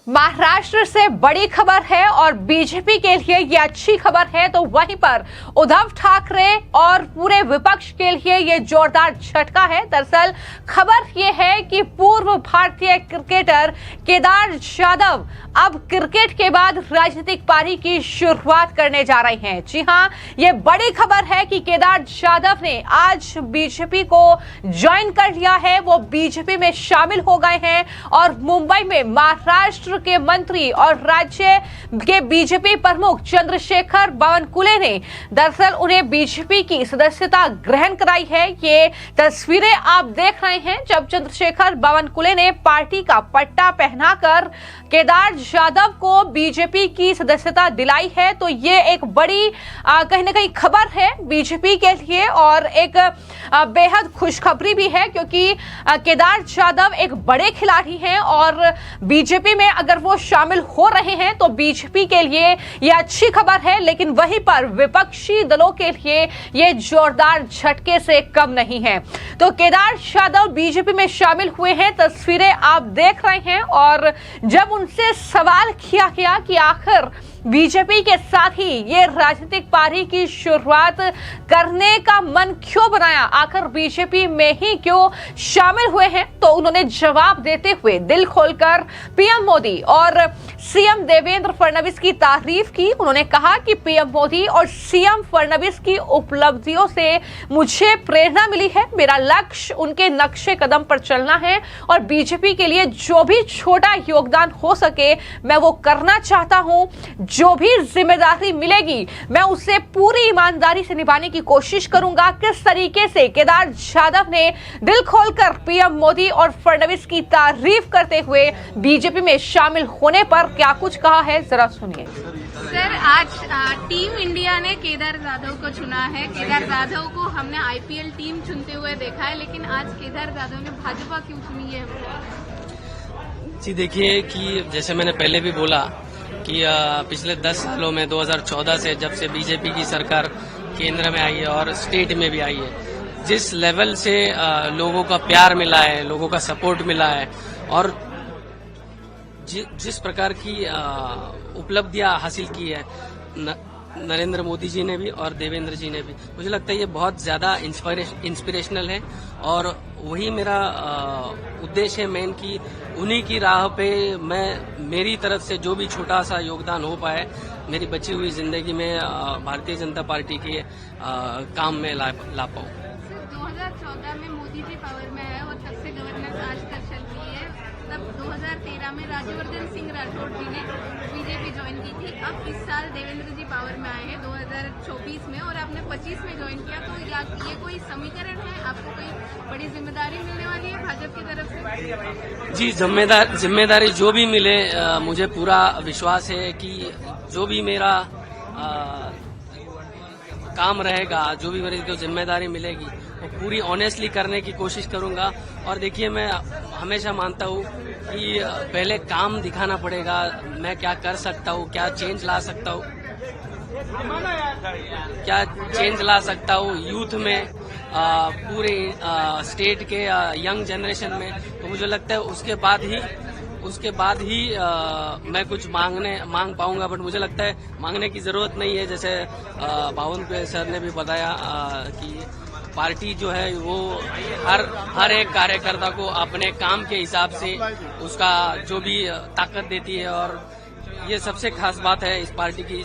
महाराष्ट्र से बड़ी खबर है और बीजेपी के लिए ये अच्छी खबर है, तो वहीं पर उद्धव ठाकरे और पूरे विपक्ष के लिए ये जोरदार झटका है। दरअसल खबर ये है कि पूर्व भारतीय क्रिकेटर केदार जाधव अब क्रिकेट के बाद राजनीतिक पारी की शुरुआत करने जा रहे हैं। जी हां, ये बड़ी खबर है कि केदार जाधव ने आज बीजेपी को ज्वाइन कर लिया है, वो बीजेपी में शामिल हो गए हैं और मुंबई में महाराष्ट्र के मंत्री और राज्य के बीजेपी प्रमुख चंद्रशेखर बावनकुले ने दरअसल उन्हें बीजेपी की सदस्यता ग्रहण कराई है। ये तस्वीरें आप देख रहे हैं जब चंद्रशेखर बावनकुले ने पार्टी का पट्टा पहनाकर केदार जाधव को बीजेपी की सदस्यता दिलाई है। तो ये एक बड़ी कहीं ना कहीं खबर है बीजेपी के लिए और एक बेहद खुशखबरी भी है, क्योंकि केदार जाधव एक बड़े खिलाड़ी हैं और बीजेपी में अगर वो शामिल हो रहे हैं तो बीजेपी के लिए ये अच्छी खबर है, लेकिन वहीं पर विपक्षी दलों के लिए ये जोरदार झटके से कम नहीं है। तो केदार जाधव बीजेपी में शामिल हुए हैं, तस्वीरें आप देख रहे हैं और जब उनसे सवाल किया गया कि आखिर बीजेपी के साथ ही ये राजनीतिक पारी की शुरुआत करने का मन क्यों बनाया, आखिर बीजेपी में ही क्यों शामिल हुए हैं, तो उन्होंने जवाब देते हुए दिल खोलकर पीएम मोदी और सीएम देवेंद्र फडणवीस की तारीफ की। उन्होंने कहा कि पीएम मोदी और सीएम फडणवीस की उपलब्धियों से मुझे प्रेरणा मिली है, मेरा लक्ष्य उनके नक्शे कदम पर चलना है और बीजेपी के लिए जो भी छोटा योगदान हो सके मैं वो करना चाहता हूं। जो भी जिम्मेदारी मिलेगी मैं उसे पूरी ईमानदारी से निभाने की कोशिश करूंगा। किस तरीके से केदार जाधव ने दिल खोलकर पीएम मोदी और फडणवीस की तारीफ करते हुए बीजेपी में शामिल होने पर क्या कुछ कहा है, जरा सुनिए। सर, आज टीम इंडिया ने केदार जाधव को चुना है। केदार जाधव को हमने आईपीएल टीम चुनते हुए देखा है, लेकिन आज केदार जाधव ने भाजपा क्यों चुनी है? जी देखिए कि जैसे मैंने पहले भी बोला कि पिछले 10 सालों में 2014 से जब से बीजेपी की सरकार केंद्र में आई है और स्टेट में भी आई है, जिस लेवल से लोगों का प्यार मिला है, लोगों का सपोर्ट मिला है और जिस प्रकार की उपलब्धियां हासिल की है नरेंद्र मोदी जी ने भी और देवेंद्र जी ने भी, मुझे लगता है ये बहुत ज्यादा इंस्पिरेशनल है और वही मेरा उद्देश्य है मेन कि उन्हीं की राह पे मैं मेरी तरफ से जो भी छोटा सा योगदान हो पाए मेरी बची हुई जिंदगी में भारतीय जनता पार्टी के काम में ला पाऊँ। 2014 में मोदी जी पावर में आए और तब से गवर्नेंस आज तक चल रही है। तब 2013 में राज्यवर्धन सिंह राठौड़ जी ने बीजेपी ज्वाइन की थी। अब इस साल देवेंद्र जी पावर में आए हैं 2024 में और आपने 25 में ज्वाइन किया, तो ये कोई समीकरण है? आपको कोई बड़ी जिम्मेदारी मिलने वाली है भाजपा की तरफ से? जी, जिम्मेदारी जो भी मिले मुझे पूरा विश्वास है कि जो भी मेरा काम रहेगा, जो भी मेरी जो जिम्मेदारी मिलेगी वो पूरी ऑनेस्टली करने की कोशिश करूंगा। और देखिए, मैं हमेशा मानता हूँ कि पहले काम दिखाना पड़ेगा, मैं क्या कर सकता हूँ, क्या चेंज ला सकता हूँ, यूथ में, पूरे स्टेट के यंग जनरेशन में। तो मुझे लगता है उसके बाद ही मैं कुछ मांग पाऊंगा, बट मुझे लगता है मांगने की जरूरत नहीं है। जैसे बावनकुले सर ने भी बताया कि पार्टी जो है वो हर एक कार्यकर्ता को अपने काम के हिसाब से उसका जो भी ताकत देती है और ये सबसे खास बात है इस पार्टी की।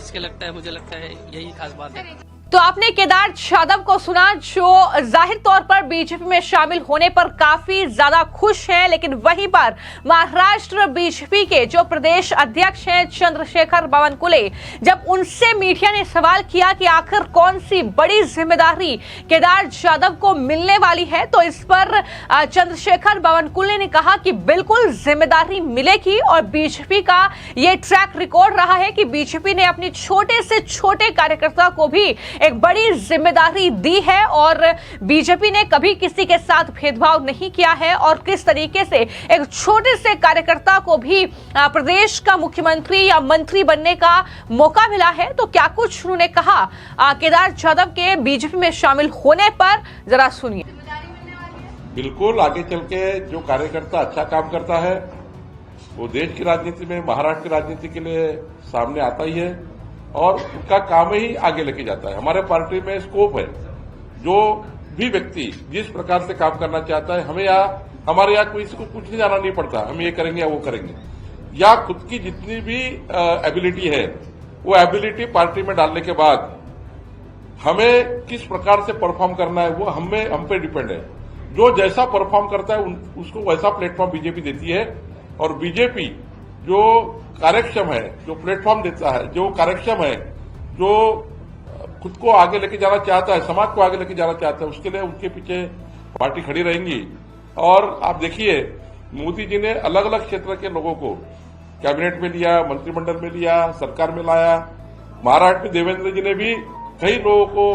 मुझे लगता है यही खास बात है। तो आपने केदार जाधव को सुना, जो जाहिर तौर पर बीजेपी में शामिल होने पर काफी ज्यादा खुश हैं, लेकिन वहीं पर महाराष्ट्र बीजेपी के जो प्रदेश अध्यक्ष हैं चंद्रशेखर बावनकुले, जब उनसे मीडिया ने सवाल किया कि आखिर कौन सी बड़ी जिम्मेदारी केदार जाधव को मिलने वाली है, तो इस पर चंद्रशेखर बावनकुले ने कहा कि बिल्कुल जिम्मेदारी मिलेगी और बीजेपी का ये ट्रैक रिकॉर्ड रहा है कि बीजेपी ने अपनी छोटे से छोटे कार्यकर्ता को भी एक बड़ी जिम्मेदारी दी है और बीजेपी ने कभी किसी के साथ भेदभाव नहीं किया है और किस तरीके से एक छोटे से कार्यकर्ता को भी प्रदेश का मुख्यमंत्री या मंत्री बनने का मौका मिला है। तो क्या कुछ उन्होंने कहा केदार जाधव के बीजेपी में शामिल होने पर, जरा सुनिए। बिल्कुल, आगे चल के जो कार्यकर्ता अच्छा काम करता है वो देश की राजनीति में, महाराष्ट्र की राजनीति के लिए सामने आता ही है और उनका काम ही आगे लेके जाता है। हमारे पार्टी में स्कोप है, जो भी व्यक्ति जिस प्रकार से काम करना चाहता है, हमारे यहाँ किसी को कुछ नहीं जाना नहीं पड़ता, हम ये करेंगे या वो करेंगे, या खुद की जितनी भी एबिलिटी है वो एबिलिटी पार्टी में डालने के बाद हमें किस प्रकार से परफॉर्म करना है वो हम पे डिपेंड है। जो जैसा परफॉर्म करता है उसको वैसा प्लेटफॉर्म बीजेपी देती है और बीजेपी जो कार्यक्षम है, जो प्लेटफॉर्म देता है, जो कार्यक्षम है, जो खुद को आगे लेके जाना चाहता है, समाज को आगे लेके जाना चाहता है, उसके लिए उनके पीछे पार्टी खड़ी रहेंगी। और आप देखिए, मोदी जी ने अलग अलग क्षेत्र के लोगों को कैबिनेट में लिया, मंत्रिमंडल में लिया, सरकार में लाया। महाराष्ट्र में देवेंद्र जी ने भी कई लोगों को,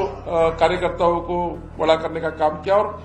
कार्यकर्ताओं को बड़ा करने का काम किया और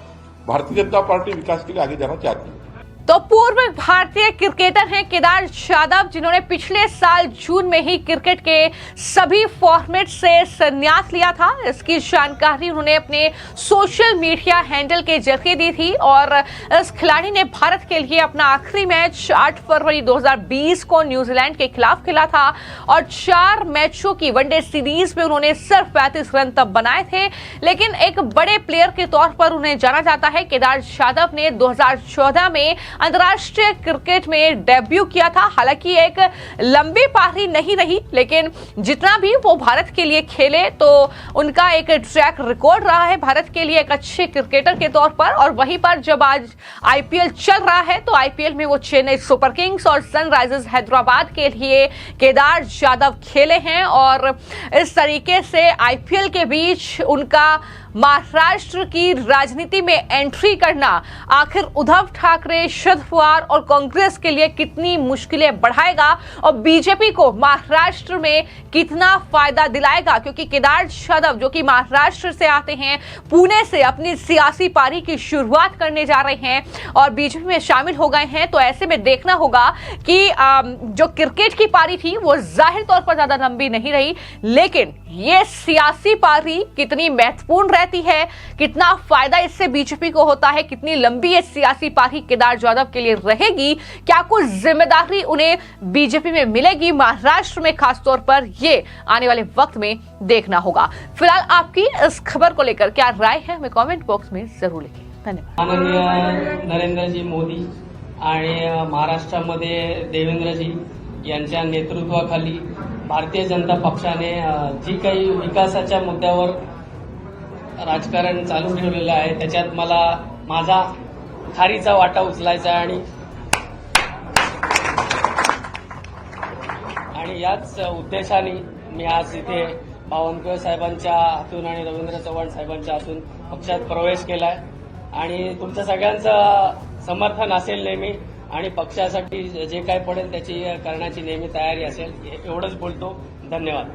भारतीय जनता पार्टी विकास के लिए आगे जाना चाहती है। तो पूर्व भारतीय क्रिकेटर हैं केदार जाधव, जिन्होंने पिछले साल जून में ही क्रिकेट के सभी फॉर्मेट से संन्यास लिया था। इसकी जानकारी उन्होंने अपने सोशल मीडिया हैंडल के जरिए दी थी और इस खिलाड़ी ने भारत के लिए अपना आखिरी मैच 8 फरवरी 2020 को न्यूजीलैंड के खिलाफ खेला था और 4 मैचों की वनडे सीरीज में उन्होंने सिर्फ 35 रन तब बनाए थे। लेकिन एक बड़े प्लेयर के तौर पर उन्हें जाना जाता है। केदार जाधव ने 2014 में अंतर्राष्ट्रीय क्रिकेट में डेब्यू किया था। हालांकि एक लंबी पारी नहीं रही, लेकिन जितना भी वो भारत के लिए खेले तो उनका एक ट्रैक रिकॉर्ड रहा है भारत के लिए एक अच्छे क्रिकेटर के तौर पर। और वहीं पर जब आज आईपीएल चल रहा है तो आईपीएल में वो चेन्नई सुपर किंग्स और सनराइजर्स हैदराबाद के लिए केदार जाधव खेले हैं और इस तरीके से आईपीएल के बीच उनका महाराष्ट्र की राजनीति में एंट्री करना आखिर उद्धव ठाकरे, शरद पवार और कांग्रेस के लिए कितनी मुश्किलें बढ़ाएगा और बीजेपी को महाराष्ट्र में कितना फायदा दिलाएगा। क्योंकि केदार जाधव जो कि महाराष्ट्र से आते हैं, पुणे से अपनी सियासी पारी की शुरुआत करने जा रहे हैं और बीजेपी में शामिल हो गए हैं। तो ऐसे में देखना होगा कि जो क्रिकेट की पारी थी वो जाहिर तौर पर ज्यादा लंबी नहीं रही, लेकिन ये सियासी पारी कितनी महत्वपूर्ण रहती है, कितना फायदा इससे बीजेपी को होता है, कितनी लंबी ये सियासी पारी केदार जाधव के लिए रहेगी, क्या कुछ जिम्मेदारी उन्हें बीजेपी में मिलेगी महाराष्ट्र में खासतौर पर, ये आने वाले वक्त में देखना होगा। फिलहाल आपकी इस खबर को लेकर क्या राय है हमें कमेंट बॉक्स में जरूर लिखें। धन्यवाद। माननीय नरेंद्रजी मोदी आणि महाराष्ट्रामध्ये देवेंद्रजी यांच्या नेतृत्वाखाली भारतीय जनता पक्षाने जी काही विकासाच्या मुद्द्यावर राजकारण चालू ठेवलेलं आहे त्याच्यात मला माझा खारीचा वाटा उचलायचा आहे आणि याच उद्देशाने मी आज इथे बावनकुळे साहेबांच्या हातून आणि रवींद्र चव्हाण साहेबांच्या हातून पक्षात प्रवेश केलाय आणि तुमच्या सगळ्यांचं समर्थन असेल नेहमी आणि पक्षासाठी जे काही पडेल त्याची करण्याची नेहमी तयारी असेल, एवढंच बोलतो। धन्यवाद।